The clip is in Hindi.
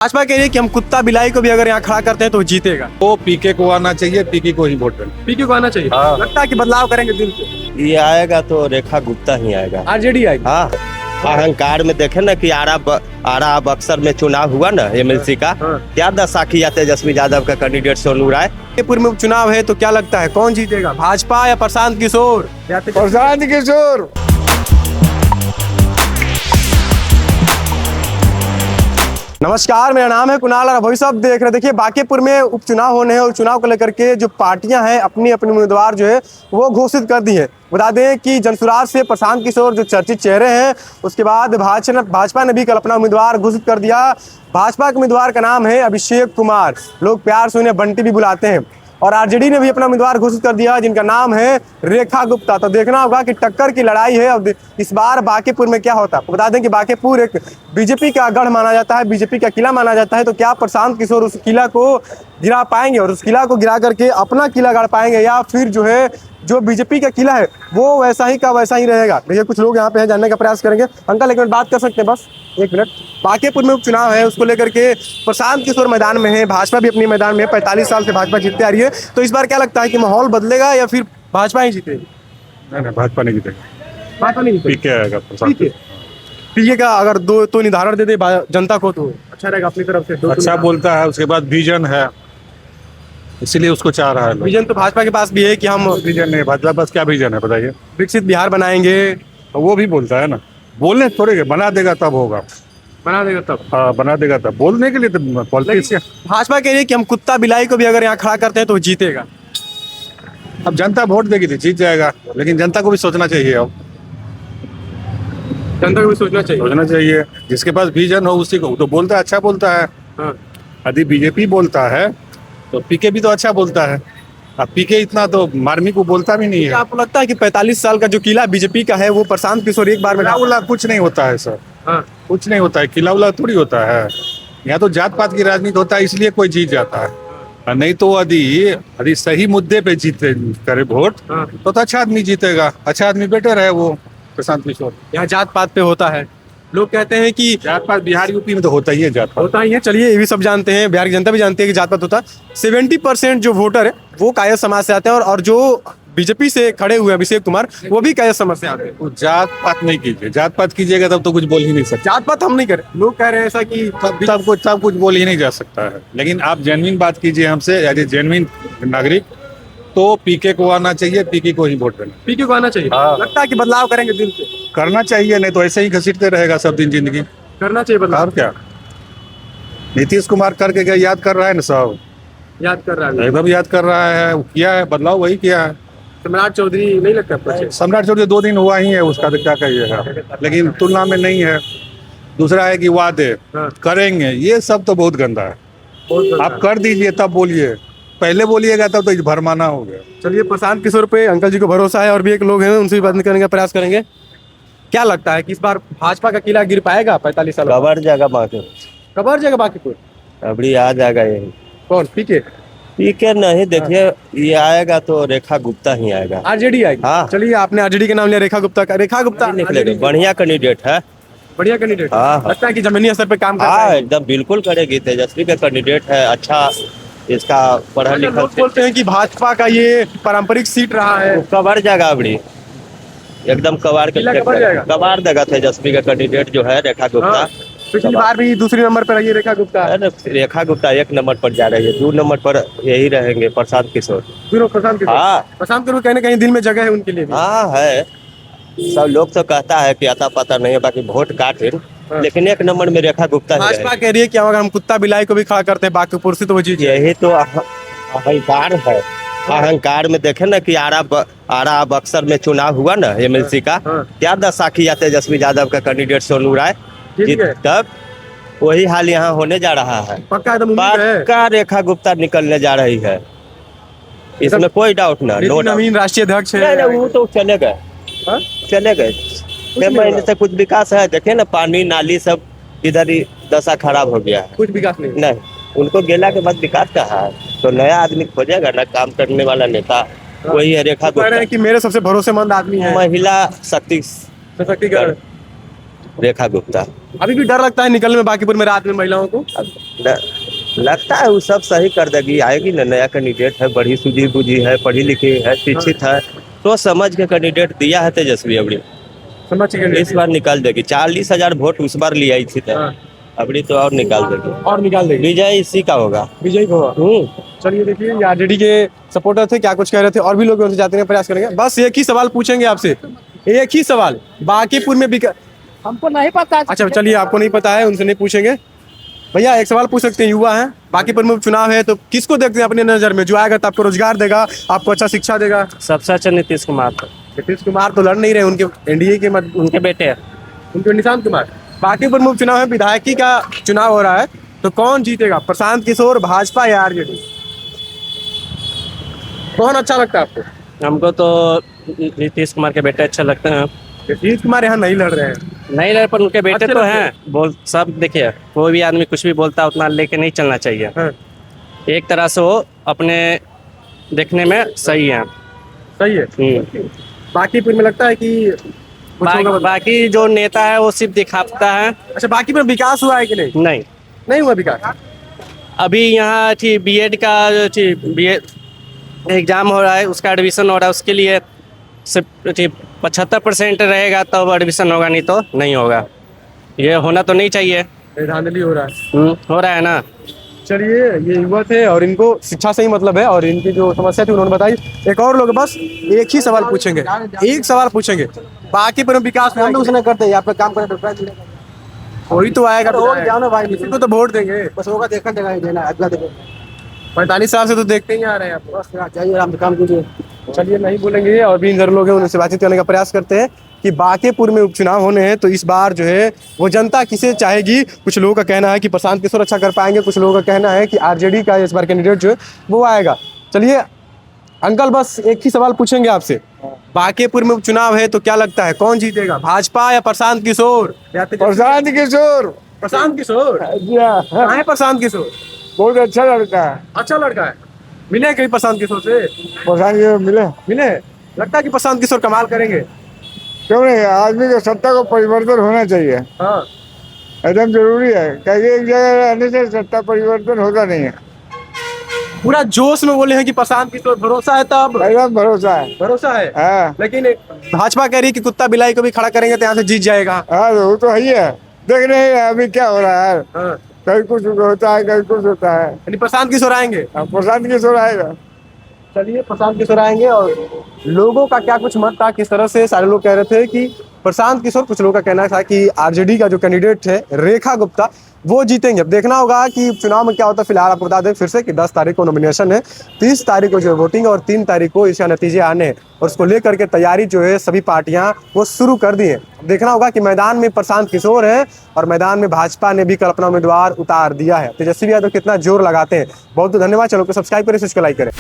भाजपा कह रही है कि हम कुत्ता बिलाई को भी अगर यहाँ खड़ा करते हैं तो जीतेगा। वो पीके को आना चाहिए, पीके को ही वोट देना। पीके को आना चाहिए। हाँ। लगता है कि बदलाव करेंगे दिल से। ये आएगा तो रेखा गुप्ता ही आएगा। आरजेडी आएगी। हाँ, अहंकार में देखे ना कि आरा बक्सर में चुनाव हुआ ना एमएलसी का, हाँ। क्या दशा किया तेजस्वी यादव का कैंडिडेट सोनू राय। जयपुर में उपचुनाव है तो क्या लगता है कौन जीतेगा, भाजपा या प्रशांत किशोर? प्रशांत किशोर। नमस्कार, मेरा नाम है कुणाल और वही सब देख रहे। देखिए, बांकीपुर में उपचुनाव होने हैं और चुनाव को लेकर के जो पार्टियां हैं अपनी अपनी उम्मीदवार जो है वो घोषित कर दी है। बता दें कि जनसुराज से प्रशांत किशोर जो चर्चित चेहरे हैं, उसके बाद भाजपा ने भी कल अपना उम्मीदवार घोषित कर दिया। भाजपा के उम्मीदवार का नाम है अभिषेक कुमार, लोग प्यार से उन्हें बंटी भी बुलाते हैं। और आरजेडी ने भी अपना उम्मीदवार घोषित कर दिया जिनका नाम है रेखा गुप्ता। तो देखना होगा कि टक्कर की लड़ाई है और इस बार बांकीपुर में क्या होता है। बता दें कि बांकीपुर एक बीजेपी का गढ़ माना जाता है, बीजेपी का किला माना जाता है। तो क्या प्रशांत किशोर उस किला को गिरा पाएंगे और उस किला को गिरा करके अपना किला गाड़ पाएंगे, या फिर जो है जो बीजेपी का किला है वो वैसा ही का वैसा ही रहेगा? देखिए, कुछ लोग यहाँ पे हैं, जानने का प्रयास करेंगे। अंकल, एक मिनट बात कर सकते हैं? बस एक मिनट। बांकीपुर में उपचुनाव है, उसको लेकर के प्रशांत किशोर मैदान में है, भाजपा भी अपनी मैदान में है। 45 साल से भाजपा जीतते आ रही है। तो इस बार क्या लगता है कि माहौल बदलेगा या फिर भाजपा ही जीतेगी? नहीं, भाजपा नहीं जीतेगा, भाजपा नहीं जीतेगी। पीके आएगा। ठीक है, पीके का अगर दो निर्धारण दे दे जनता को तो अच्छा रहेगा अपनी तरफ से। अच्छा बोलता है, उसके बाद विजन है, इसीलिए उसको चाह रहा है लोग। विजन तो भाजपा के पास भी है कि हम विजन नहीं, भाजपा पास क्या विजन है बताइए? विकसित बिहार बनाएंगे। वो भी बोलता है ना, बोलने थोड़े बना देगा तब होगा। बना देगा तब। हाँ, बना देगा तब। बोलने के लिए तो पॉलिटिक्स। भाजपा कह रही है कि हम कुत्ता बिलाई को भी अगर यहाँ खड़ा करते हैं तो जीतेगा। अब जनता वोट देगी तो जीत जाएगा, लेकिन जनता को भी सोचना चाहिए। अब जनता को भी सोचना चाहिए। जिसके पास विजन हो उसी को तो बोलता है, अच्छा बोलता है। हाँ। यदि बीजेपी बोलता है तो पीके भी तो अच्छा बोलता है। अब पीके इतना तो मार्मी को बोलता भी नहीं है। क्या आपको लगता है कि 45 साल का जो किला बीजेपी का है वो प्रशांत किशोर एक बार में किला उला कुछ नहीं होता है सर। हाँ। कुछ नहीं होता है, किला उला थोड़ी होता है। यहाँ तो जात पात की राजनीति होता है, इसलिए कोई जीत जाता है। और नहीं तो यदि सही मुद्दे पे जीते करे वोट हाँ। तो अच्छा आदमी जीतेगा। अच्छा आदमी बेटर है वो प्रशांत किशोर। यहाँ जात पात पे होता है, लोग कहते हैं कि जात पात बिहार यूपी में तो होता ही है, जात पात होता ही है। चलिए, ये भी सब जानते हैं, बिहार की जनता भी जानती है कि जात पात होता है। 70% जो वोटर है वो कायर समाज से आते हैं और जो बीजेपी से खड़े हुए अभिषेक कुमार वो भी कायर समाज से आते हैं। वो जात पात नहीं कीजिए, जात पात कीजिएगा तब तो कुछ बोल ही नहीं सकते। जात पात हम नहीं करें, लोग कह रहे हैं ऐसा कि सब कुछ बोल ही नहीं जा सकता है। लेकिन आप जेन्युइन बात कीजिए हमसे, एज ए जेन्युइन नागरिक, तो पीके को आना चाहिए, पीके को ही वोट देना। पीके को आना चाहिए। हाँ। लगता है कि बदलाव करेंगे दिल से। करना चाहिए, नहीं तो ऐसे ही घसीटते रहेगा सब दिन जिंदगी। करना चाहिए बदलाव। और क्या, नीतीश कुमार करके गया, याद कर रहा है ना सब, याद कर रहा है एकदम याद कर रहा है। किया है बदलाव, वही किया है। सम्राट चौधरी नहीं लगता आपको? सम्राट चौधरी 2 दिन हुआ ही है उसका, तो क्या कहिएगा, लेकिन तुलना में नहीं है। दूसरा है कि वादे हाँ। करेंगे, ये सब तो बहुत गंदा है। बहुत आप कर दीजिए तब बोलिए, पहले बोलिएगा तब तो भरमाना हो गया। चलिए, प्रशांत किशोर पे अंकल जी को भरोसा है और भी एक लोग हैं, उनसे भी बात करने का प्रयास करेंगे। क्या लगता है कि इस बार भाजपा का किला गिर पाएगा 45 साल? कबर जाएगा बाकी, कबर जाएगा बांकीपुर? अबड़ी आ जाएगा यही। कौन? पीके? पीके नहीं, देखिए ये आएगा तो रेखा गुप्ता ही आएगा। आरजेडी आएगी। हाँ। चलिए, आपने आरजेडी के नाम लिया, रेखा गुप्ता का। रेखा गुप्ता निकलेगा, बढ़िया कैंडिडेट है। बढ़िया कैंडिडेट। हाँ। लगता है कि जमीनी स्तर पे काम कर हाँ, रहा है। एकदम बिल्कुल करेगी। तेजस्वी का कैंडिडेट है, अच्छा इसका पढ़ा लिखा। लोग बोलते हैं कि भाजपा का ये पारंपरिक सीट रहा है। कबाड़ जाएगा अबड़ी, एकदम कबाड़ किला कबाड़ जाएगा। कबाड़ देगा। तेजस्वी का कैंडिडेट जो है रेखा गुप्ता, हाँ। पिछली बार भी दूसरी नंबर पर रही रेखा गुप्ता। है ना। रेखा गुप्ता 1 नंबर पर जा रही है, 2 नंबर पर यही रहेंगे प्रशांत किशोर। प्रशांत किशोर। हाँ। प्रशांत किशोर कहीं ना कहीं दिल में जगह है उनके लिए भी। हाँ है, सब लोग तो कहता है कि आता पता नहीं है, बाकी वोट काटे, लेकिन 1 नंबर में रेखा गुप्ता ही भाजपा रहेगी। कह रही है कि अगर हम कुत्ता बिलाई को भी खड़ा करते हैं बांकीपुर से तो वो जीत जाएगी। यही तो अहंकार है। अहंकार में देखे ना कि आरा बक्सर में चुनाव हुआ ना एमएलसी का, हाँ। क्या दशा किया तेजस्वी यादव का कैंडिडेट सोनू राय। जीत गए। तब वही हाल यहाँ होने जा रहा है। पक्का एकदम उम्मीद है। पक्का रेखा गुप्ता निकलने जा रही है, इसमें कोई डाउट ना। No Nitin doubt. नवीन राष्ट्रीय अध्यक्ष नहीं, है। वो तो चले गए, हाँ? चले गए। 6 महीने से कुछ विकास है, देखे ना, पानी नाली सब इधर ही दशा खराब हो गया है। कुछ विकास नहीं। नहीं, उनको गेला के बाद विकास कहाँ है? तो नया आदमी खोजेगा ना, काम करने वाला नेता, वही है रेखा कह रहे गुप्ता। हैं कि मेरे सबसे भरोसेमंद आदमी है। महिला शक्ति सशक्तिकरण। रेखा गुप्ता। अभी भी डर लगता है निकलने में बांकीपुर में रात में महिलाओं को? ल- लगता है वो सब सही कर देगी, आएगी ना, नया कैंडिडेट है, बड़ी सूझी बूझी है, पढ़ी लिखी है, शिक्षित है, तो समझ के कैंडिडेट दिया है तेजस्वी अबड़ी। समझ गए इस बार निकाल देगी। 40,000 वोट उस बार ले आई थी तो हाँ। अबड़ी तो और निकाल देगी। और निकाल देगी, विजय इसी का होगा। विजयी को होगा। चलिए देखिए, ये आरजेडी के सपोर्टर थे, क्या कुछ कह रहे थे, और भी लोग उनसे जाते हैं, प्रयास करेंगे। बस एक ही सवाल पूछेंगे आपसे, एक ही सवाल। बांकीपुर में भी हमको नहीं पता। अच्छा चलिए, आपको नहीं पता है, उनसे नहीं पूछेंगे। भैया एक सवाल पूछ सकते हैं, युवा हैं, बांकीपुर में चुनाव है, तो किसको देखते हैं अपनी नजर में जो आएगा तो आपको रोजगार देगा, आपको अच्छा शिक्षा देगा? सबसे अच्छा नीतीश कुमार था। नीतीश कुमार तो लड़ नहीं रहे, उनके एनडीए के मत, उनके बेटे हैं। उनके निशांत कुमार। बांकीपुर में चुनाव है, विधायकी का चुनाव हो रहा है, तो कौन जीतेगा, प्रशांत किशोर, भाजपा या आरजेडी? कौन अच्छा लगता है आपको? हमको तो नीतीश कुमार के बेटे अच्छे लगते हैं। नीतीश कुमार यहाँ नहीं लड़ रहे हैं। नहीं लड़, पर उनके बेटे अच्छे तो लगते हैं। बोल सब देखिए, कोई भी आदमी कुछ भी बोलता है उतना लेके नहीं चलना चाहिए। हाँ, एक तरह से वो अपने देखने में सही है। सही है। बांकीपुर में लगता है कि कुछ होगा बदलाव? बाकी जो नेता है वो सिर्फ दिखाता है। अच्छा, बांकीपुर में विकास हुआ है कि नहीं? नहीं, नहीं हुआ विकास। अभी यहाँ थी बीएड का बीएड एग्जाम हो रहा है, उसका एडमिशन हो रहा है, उसके लिए सिर्फ 75% रहेगा तब एडमिशन होगा, नहीं तो नहीं होगा। ये होना तो नहीं चाहिए। धांधली हो रहा है। हो रहा है ना। चलिए, ये युवा थे और इनको शिक्षा से ही मतलब है, और इनकी जो समस्या थी उन्होंने बताई। एक और लोग, बस एक ही सवाल पूछेंगे, एक सवाल पूछेंगे। बांकीपुर में विकास हुआ है कि नहीं? करते हैं यहाँ पे काम करे कोई तो आएगा, तो जाओ ना भाई, किसी को तो वोट देंगे। बस होगा, देखा देगा ही देना, अगला देखो 45 साल से तो देखते ही आ रहे हैं आप। बस जाइए आराम से काम कीजिए। चलिए, नहीं बोलेंगे, और भी इधर लोग हैं, उनसे बातचीत करने का प्रयास करते हैं कि बांकीपुर में उपचुनाव होने हैं, तो इस बार जो है वो जनता किसे चाहेगी। कुछ लोगों का कहना है कि प्रशांत किशोर अच्छा कर पाएंगे, कुछ लोगों का कहना है कि आरजेडी का इस बार कैंडिडेट जो है वो आएगा। चलिए अंकल, बस एक ही सवाल पूछेंगे आपसे, बांकीपुर में उपचुनाव है तो क्या लगता है कौन जीतेगा, भाजपा या प्रशांत किशोर? प्रशांत किशोर। प्रशांत किशोर। कहाँ है प्रशांत किशोर? बहुत अच्छा लड़का है। अच्छा लड़का है। मिले कहीं प्रशांत किशोर से? प्रशांत किशोर मिले। मिले। लगता है कि प्रशांत किशोर कमाल करेंगे? क्यों नहीं, आदमी को सत्ता को परिवर्तन होना चाहिए, हाँ, एकदम जरूरी है, क्योंकि एक जगह रहने से सत्ता परिवर्तन होता नहीं है। पूरा जोश में बोले हैं कि प्रशांत किशोर, भरोसा है तब? एकदम भरोसा है। भरोसा है। हाँ लेकिन भाजपा कह रही है कि कुत्ता बिलाई को भी खड़ा करेंगे तो यहाँ से जीत जाएगा। हाँ, वो तो है ही है। देख रहे हैं अभी क्या हो रहा है, हाँ। कहीं कुछ होता है, कहीं कुछ होता है। यानी प्रशांत किशोर आएंगे? अब प्रशांत किशोर आएगा। चलिए, प्रशांत किशोर आएंगे। और लोगों का क्या कुछ मत था, किस तरह से सारे लोग कह रहे थे कि प्रशांत किशोर, कुछ लोगों का कहना था कि आरजेडी का जो कैंडिडेट है रेखा गुप्ता वो जीतेंगे। अब देखना होगा कि चुनाव में क्या होता है। फिलहाल आपको बता दें फिर से कि 10 तारीख को नॉमिनेशन है, 30 तारीख को जो वोटिंग है, और 3 तारीख को इसका नतीजे आने हैं, और उसको लेकर के तैयारी जो है सभी पार्टियां वो शुरू कर दी है। देखना होगा कि मैदान में प्रशांत किशोर है और मैदान में भाजपा ने भी कल अपना उम्मीदवार उतार दिया है। तेजस्वी यादव कितना जोर लगाते हैं। बहुत बहुत धन्यवाद। चलो सब्सक्राइब करें, लाइक करें।